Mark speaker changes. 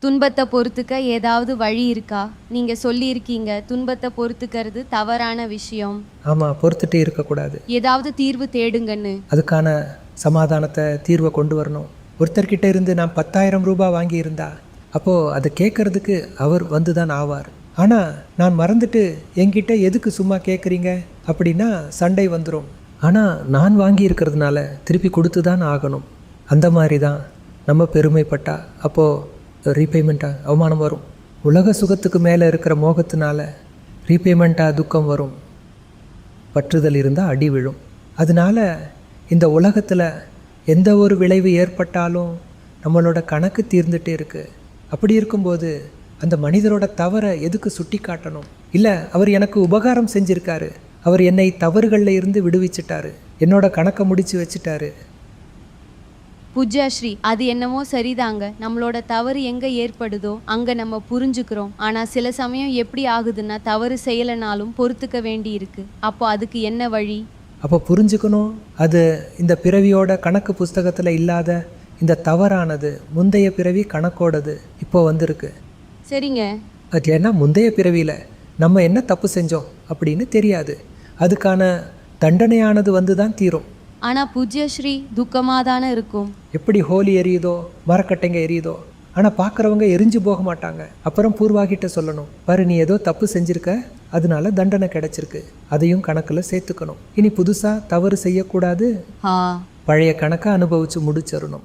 Speaker 1: துன்பத்தை பொறுத்துக்க ஏதாவது வழி இருக்கா? நீங்க சொல்லியிருக்கீங்க துன்பத்தை பொறுத்துக்கிறது தவறான விஷயம்.
Speaker 2: ஆமாம், பொறுத்துட்டே இருக்கக்கூடாது.
Speaker 1: ஏதாவது தீர்வு தேடுங்கன்னு.
Speaker 2: அதுக்கான சமாதானத்தை தீர்வை கொண்டு வரணும். ஒருத்தர்கிட்ட இருந்து நான் 10,000 ரூபாய் வாங்கியிருந்தா அப்போது அதை கேட்கறதுக்கு அவர் வந்து தான் ஆவார். ஆனால் நான் மறந்துட்டு என்கிட்ட எதுக்கு சும்மா கேட்குறீங்க அப்படின்னா சண்டை வந்துடும். ஆனால் நான் வாங்கி இருக்கிறதுனால திருப்பி கொடுத்து தான் ஆகணும். அந்த மாதிரி தான் நம்ம பெருமைப்பட்டா அப்போது ரீபேமெண்ட்டாக அவமானம் வரும். உலக சுகத்துக்கு மேலே இருக்கிற மோகத்தினால ரீபேமெண்ட்டாக துக்கம் வரும். பற்றுதல் இருந்தால் அடி விழும். அதனால இந்த உலகத்தில் எந்த ஒரு விளைவு ஏற்பட்டாலும் நம்மளோட கணக்கு தீர்ந்துட்டே இருக்குது. அப்படி இருக்கும்போது அந்த மனிதரோட தவறை எதுக்கு சுட்டி காட்டணும்? இல்லை, அவர் எனக்கு உபகாரம் செஞ்சுருக்காரு, அவர் என்னை தவறுகளில் இருந்து விடுவிச்சிட்டாரு, என்னோட கணக்கை முடித்து வச்சுட்டாரு.
Speaker 1: பூஜ்யாஸ்ரீ, அது என்னமோ சரிதாங்க. நம்மளோட தவறு எங்கே ஏற்படுதோ அங்கே நம்ம புரிஞ்சுக்கிறோம். ஆனால் சில சமயம் எப்படி ஆகுதுன்னா தவறு செய்யலைனாலும் பொறுத்துக்க வேண்டி இருக்கு. அப்போ அதுக்கு என்ன வழி?
Speaker 2: அப்போ புரிஞ்சுக்கணும், அது இந்த பிறவியோட கணக்கு புஸ்தகத்தில் இல்லாத இந்த தவறானது முந்தைய பிறவி கணக்கோடது இப்போ வந்திருக்கு.
Speaker 1: சரிங்க.
Speaker 2: அது ஏன்னா முந்தைய பிறவியில் நம்ம என்ன தப்பு செஞ்சோம் அப்படின்னு தெரியாது. அதுக்கான தண்டனையானது வந்து தான் தீரும்.
Speaker 1: ஆனால் பூஜ்யஸ்ரீ துக்கமாக தானே இருக்கும்.
Speaker 2: எப்படி ஹோலி எரியுதோ, மரக்கட்டைங்க எரியுதோ, ஆனால் பார்க்குறவங்க எரிஞ்சு போக மாட்டாங்க. அப்புறம் பூர்வாகிட்ட சொல்லணும், பாரு நீ ஏதோ தப்பு செஞ்சுருக்க, அதனால தண்டனை கிடைச்சிருக்கு, அதையும் கணக்கில் சேர்த்துக்கணும். இனி புதுசாக தவறு செய்யக்கூடாது. பழைய கணக்கை அனுபவித்து முடிச்சிடணும்.